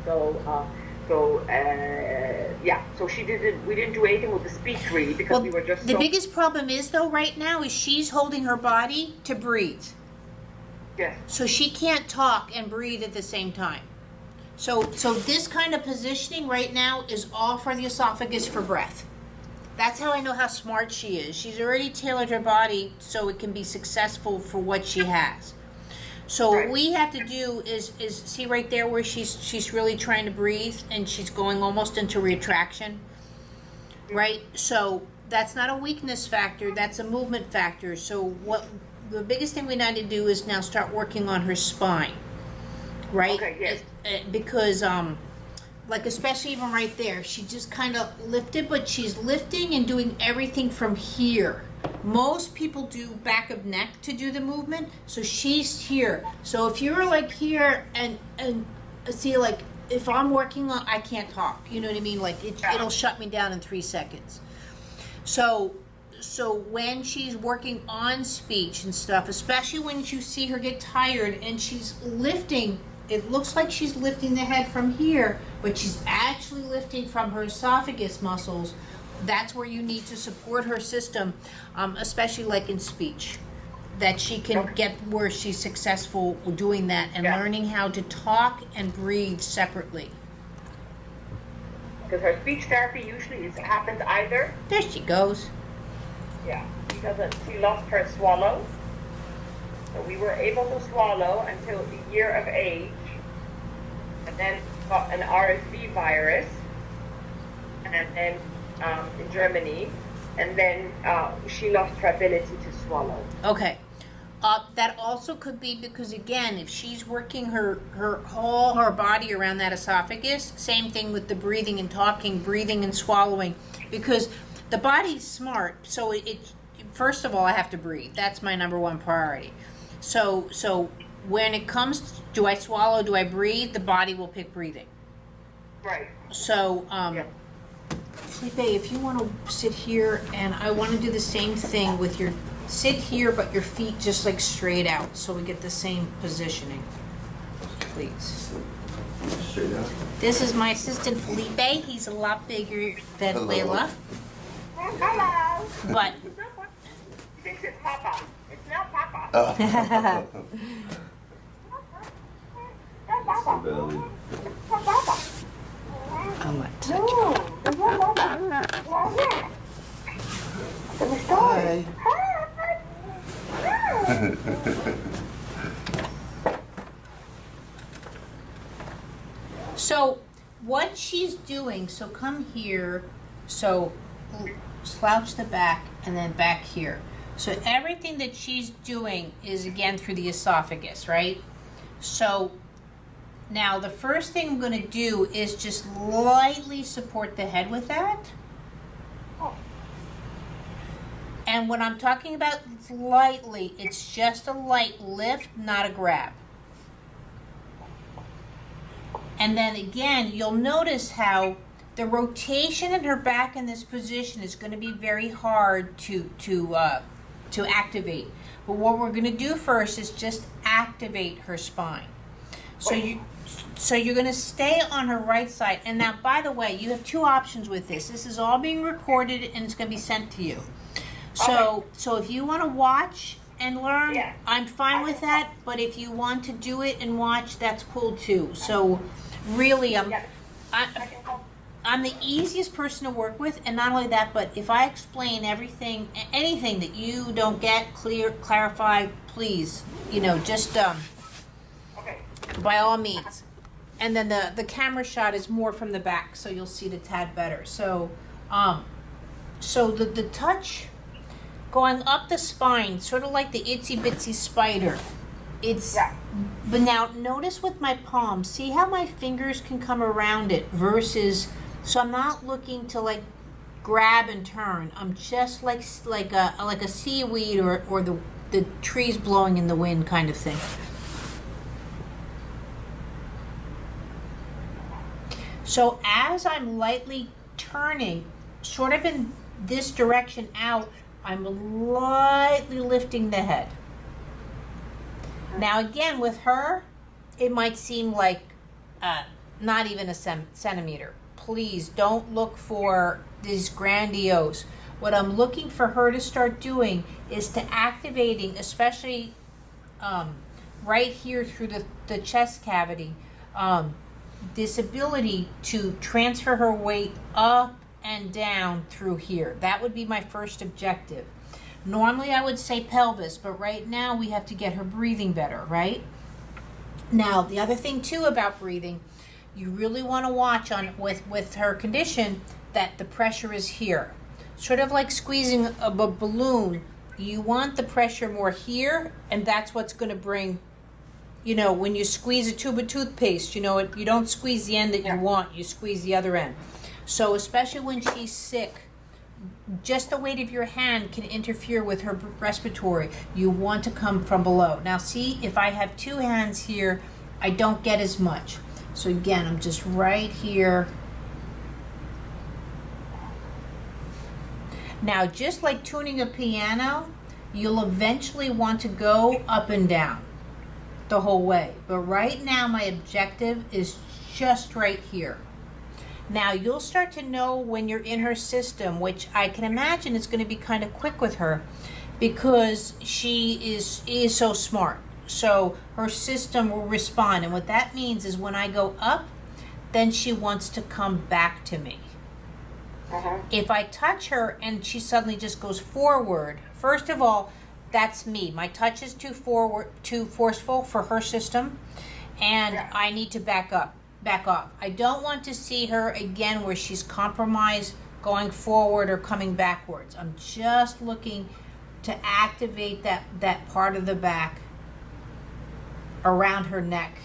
So, yeah. So she didn't. We didn't do anything with the speech really because we were just. The biggest problem is though right now is she's holding her body to breathe. Yes. So she can't talk and breathe at the same time. So this kind of positioning right now is all for the esophagus for breath. That's how I know how smart she is. She's already tailored her body so it can be successful for what she has. So what we have to do is see right there where she's really trying to breathe and she's going almost into retraction, right? So that's not a weakness factor, that's a movement factor. So what the biggest thing we need to do is now start working on her spine, right? Okay, yes. Because like especially even right there, she just kind of lifted, but she's lifting and doing everything from here. Most people do back of neck to do the movement, so she's here. So if you're like here and see, like if I'm working on, I can't talk. You know what I mean? Like it'll shut me down in 3 seconds. So when she's working on speech and stuff, especially when you see her get tired and she's lifting, it looks like she's lifting the head from here, but she's actually lifting from her esophagus muscles. That's where you need to support her system, especially like in speech, that she can get where she's successful doing that and learning how to talk and breathe separately. Because her speech therapy usually happens either. There she goes. Yeah, she lost her swallow. So we were able to swallow until the year of age, and then got an RSV virus, and then in Germany, and then she lost her ability to swallow. Okay. That also could be because, again, if she's working her whole body around that esophagus, same thing with the breathing and talking, breathing and swallowing, because the body's smart. So it first of all, I have to breathe. That's my number one priority. So when it comes to, do I swallow, do I breathe, the body will pick breathing. Right. So, Felipe, if you want to sit here, and I want to do the same thing with your, sit here, but your feet just like straight out, so we get the same positioning, please. Straight out. This is my assistant, Felipe. He's a lot bigger than Layla. Hello. But. He thinks it's Papa. It's not Papa. Belly. I'm gonna touch you. Hi. So what she's doing, so come here, so slouch the back and then back here. So everything that she's doing is again through the esophagus, right? So now the first thing I'm going to do is just lightly support the head with that. And when I'm talking about lightly, it's just a light lift, not a grab. And then again, you'll notice how the rotation in her back in this position is going to be very hard to activate. But what we're going to do first is just activate her spine. So you're going to stay on her right side. And now, by the way, you have two options with this. This is all being recorded and it's going to be sent to you. So if you want to watch and learn, I'm fine with that. But if you want to do it and watch, that's cool too. So really, I'm the easiest person to work with. And not only that, but if I explain everything, anything that you don't get, clarify, please, just by all means. And then the camera shot is more from the back, so you'll see it a tad better. So the touch going up the spine, sort of like the itsy bitsy spider. But now notice with my palm, see how my fingers can come around it versus, so I'm not looking to like grab and turn. I'm just like a seaweed or the trees blowing in the wind kind of thing. So as I'm lightly turning, sort of in this direction out, I'm lightly lifting the head. Now again, with her, it might seem like not even a centimeter. Please don't look for these grandiose. What I'm looking for her to start doing is to activating, especially right here through the chest cavity, this ability to transfer her weight up and down through here. That would be my first objective. Normally I would say pelvis, but right now we have to get her breathing better, right? Now, the other thing too about breathing, you really want to watch on with her condition that the pressure is here. Sort of like squeezing a balloon, you want the pressure more here, and that's what's going to bring, you know, when you squeeze a tube of toothpaste, you know, you don't squeeze the end that you want, you squeeze the other end. So especially when she's sick, just the weight of your hand can interfere with her respiratory. You want to come from below. Now see, if I have two hands here, I don't get as much. So again, I'm just right here. Now, just like tuning a piano, you'll eventually want to go up and down the whole way. But right now, my objective is just right here. Now, you'll start to know when you're in her system, which I can imagine is going to be kind of quick with her because she is so smart. So her system will respond. And what that means is when I go up, then she wants to come back to me. If I touch her and she suddenly just goes forward, first of all, that's me. My touch is too forceful for her system, and I need to back off. I don't want to see her again where she's compromised going forward or coming backwards. I'm just looking to activate that part of the back around her neck.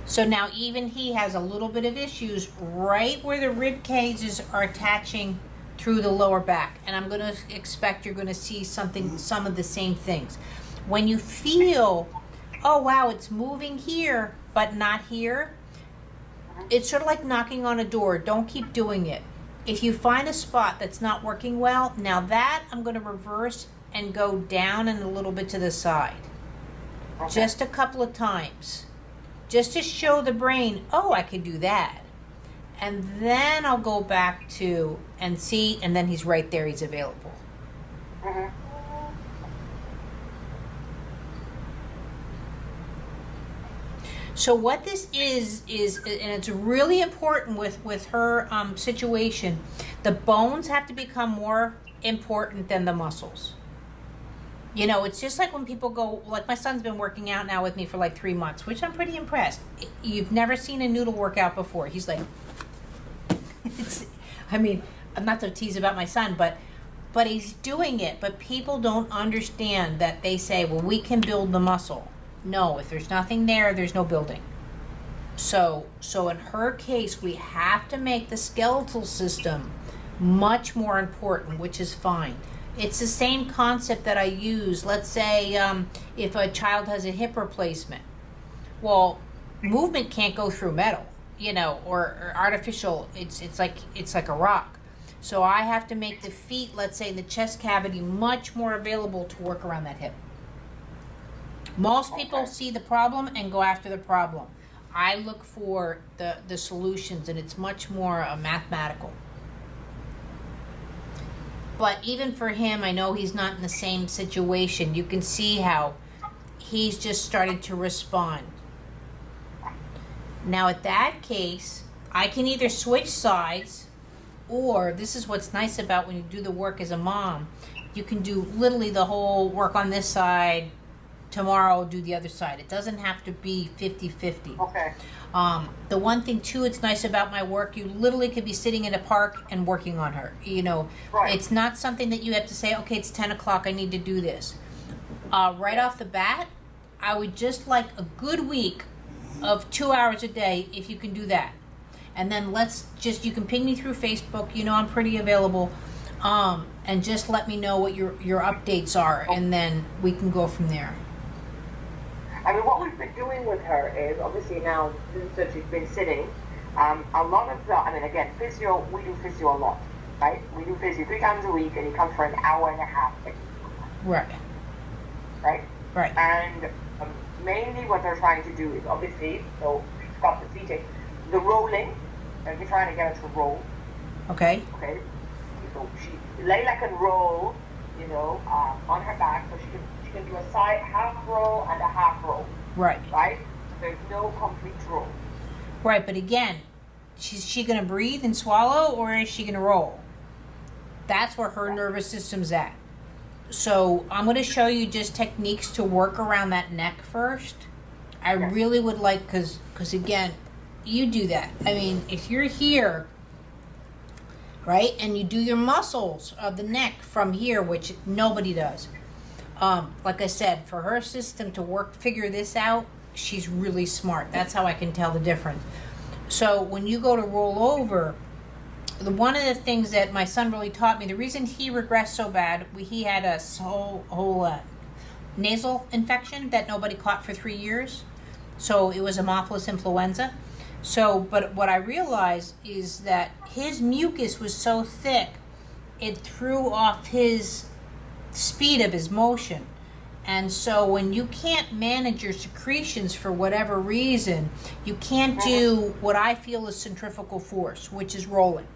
So now even he has a little bit of issues right where the rib cages are attaching through the lower back. And I'm going to expect you're going to see some of the same things. When you feel, oh wow, it's moving here, but not here, it's sort of like knocking on a door. Don't keep doing it. If you find a spot that's not working well, now that I'm going to reverse and go down and a little bit to the side. Just a couple of times. Just to show the brain, oh, I can do that. And then I'll go back to and see, and then he's right there, he's available. So what this is, and it's really important with her situation, the bones have to become more important than the muscles. You know, it's just like when people go, like my son's been working out now with me for like 3 months, which I'm pretty impressed. You've never seen a noodle workout before. He's like, I mean, I'm not to tease about my son, but he's doing it. But people don't understand that they say, well, we can build the muscle. No, if there's nothing there, there's no building. So in her case, we have to make the skeletal system much more important, which is fine. It's the same concept that I use. Let's say if a child has a hip replacement. Well, movement can't go through metal, you know, or artificial. It's like a rock. So I have to make the feet, let's say the chest cavity, much more available to work around that hip. Most people see the problem and go after the problem. I look for the solutions, and it's much more mathematical. But even for him, I know he's not in the same situation. You can see how he's just started to respond. Now, at that case, I can either switch sides, or this is what's nice about when you do the work as a mom. You can do literally the whole work on this side, tomorrow do the other side. It doesn't have to be 50-50. Okay. The one thing too, it's nice about my work, you literally could be sitting in a park and working on her. You know, It's not something that you have to say, okay, it's 10 o'clock, I need to do this. Right off the bat, I would just like a good week of 2 hours a day, if you can do that. And then you can ping me through Facebook, you know I'm pretty available, and just let me know what your updates are, and then we can go from there. I mean, what we've been doing with her is, obviously now, since she's been sitting, a lot of the, I mean, again, we do physio a lot, right? We do physio 3 times a week, and he comes for an hour and a half. Right. right? Right. And mainly what they're trying to do is obviously, so Scott the teaching, the rolling, and we're trying to get her to roll, Okay. okay? So Layla can roll, on her back, so she can do a side half roll and a half roll, Right. right? There's no complete roll. Right, but again, is she going to breathe and swallow, or is she going to roll? That's where her nervous system's at. So I'm going to show you just techniques to work around that neck first. I really would like, because again, you do that. I mean, if you're here, right, and you do your muscles of the neck from here, which nobody does. Like I said, for her system to figure this out, she's really smart. That's how I can tell the difference. So when you go to roll over, one of the things that my son really taught me, the reason he regressed so bad, he had a whole nasal infection that nobody caught for 3 years. So it was Haemophilus influenza. So, but what I realized is that his mucus was so thick, it threw off his speed of his motion. And so when you can't manage your secretions for whatever reason, you can't do what I feel is centrifugal force, which is rolling.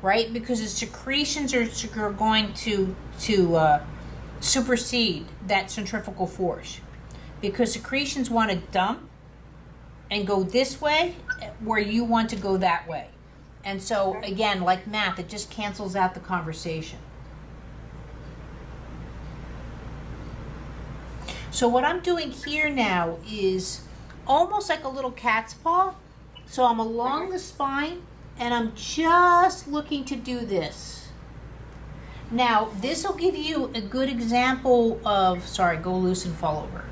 Right? Because the secretions are going to supersede that centrifugal force. Because secretions want to dump and go this way where you want to go that way. And so, again, like math, it just cancels out the conversation. So what I'm doing here now is almost like a little cat's paw. So I'm along the spine, and I'm just looking to do this. Now, this will give you a good example of, go loose and fall over.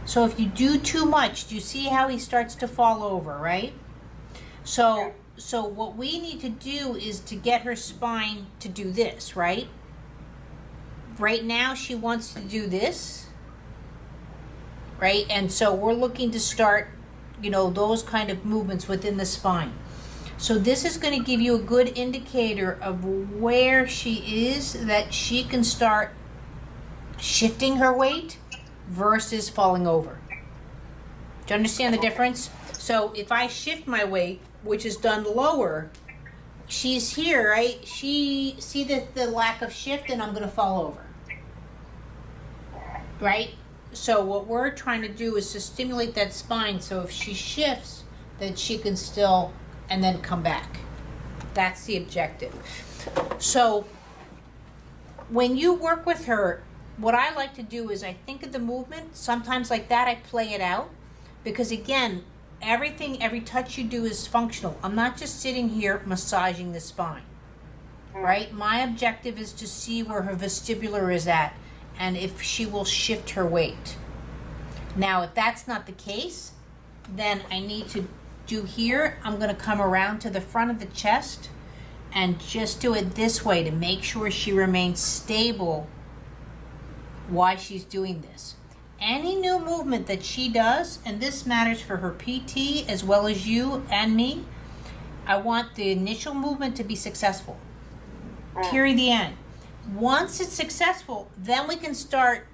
So if you do too much, do you see how he starts to fall over, right? So what we need to do is to get her spine to do this, right? Right now she wants to do this, right? And so we're looking to start, those kind of movements within the spine. So this is going to give you a good indicator of where she is, that she can start shifting her weight versus falling over. Do you understand the difference? So if I shift my weight, which is done lower, she's here, right? She see the lack of shift, and I'm going to fall over. Right? So what we're trying to do is to stimulate that spine, so if she shifts, then she can still, and then come back. That's the objective. So when you work with her, what I like to do is I think of the movement. Sometimes like that, I play it out. Because again, every touch you do is functional. I'm not just sitting here massaging the spine. Right? My objective is to see where her vestibular is at, and if she will shift her weight. Now, if that's not the case, then I need to do here, I'm going to come around to the front of the chest and just do it this way to make sure she remains stable while she's doing this. Any new movement that she does, and this matters for her PT as well as you and me, I want the initial movement to be successful. Period, the end. Once it's successful, then we can start,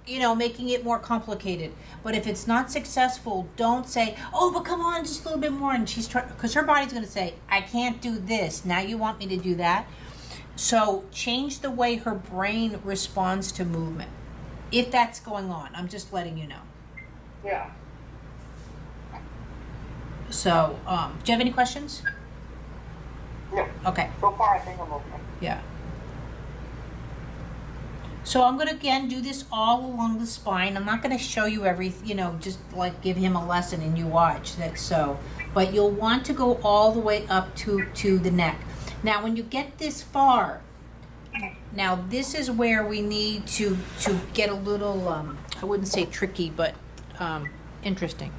making it more complicated. But if it's not successful, don't say, oh, but come on, just a little bit more. And she's trying, because her body's going to say, I can't do this. Now you want me to do that. So change the way her brain responds to movement. If that's going on, I'm just letting you know. Yeah. So, do you have any questions? No. Okay. So far, I think I'm okay. Yeah. So I'm going to, again, do this all along the spine. I'm not going to show you just like give him a lesson and you watch that. So, but you'll want to go all the way up to the neck. Now, when you get this far, now this is where we need to get a little, I wouldn't say tricky, but interesting.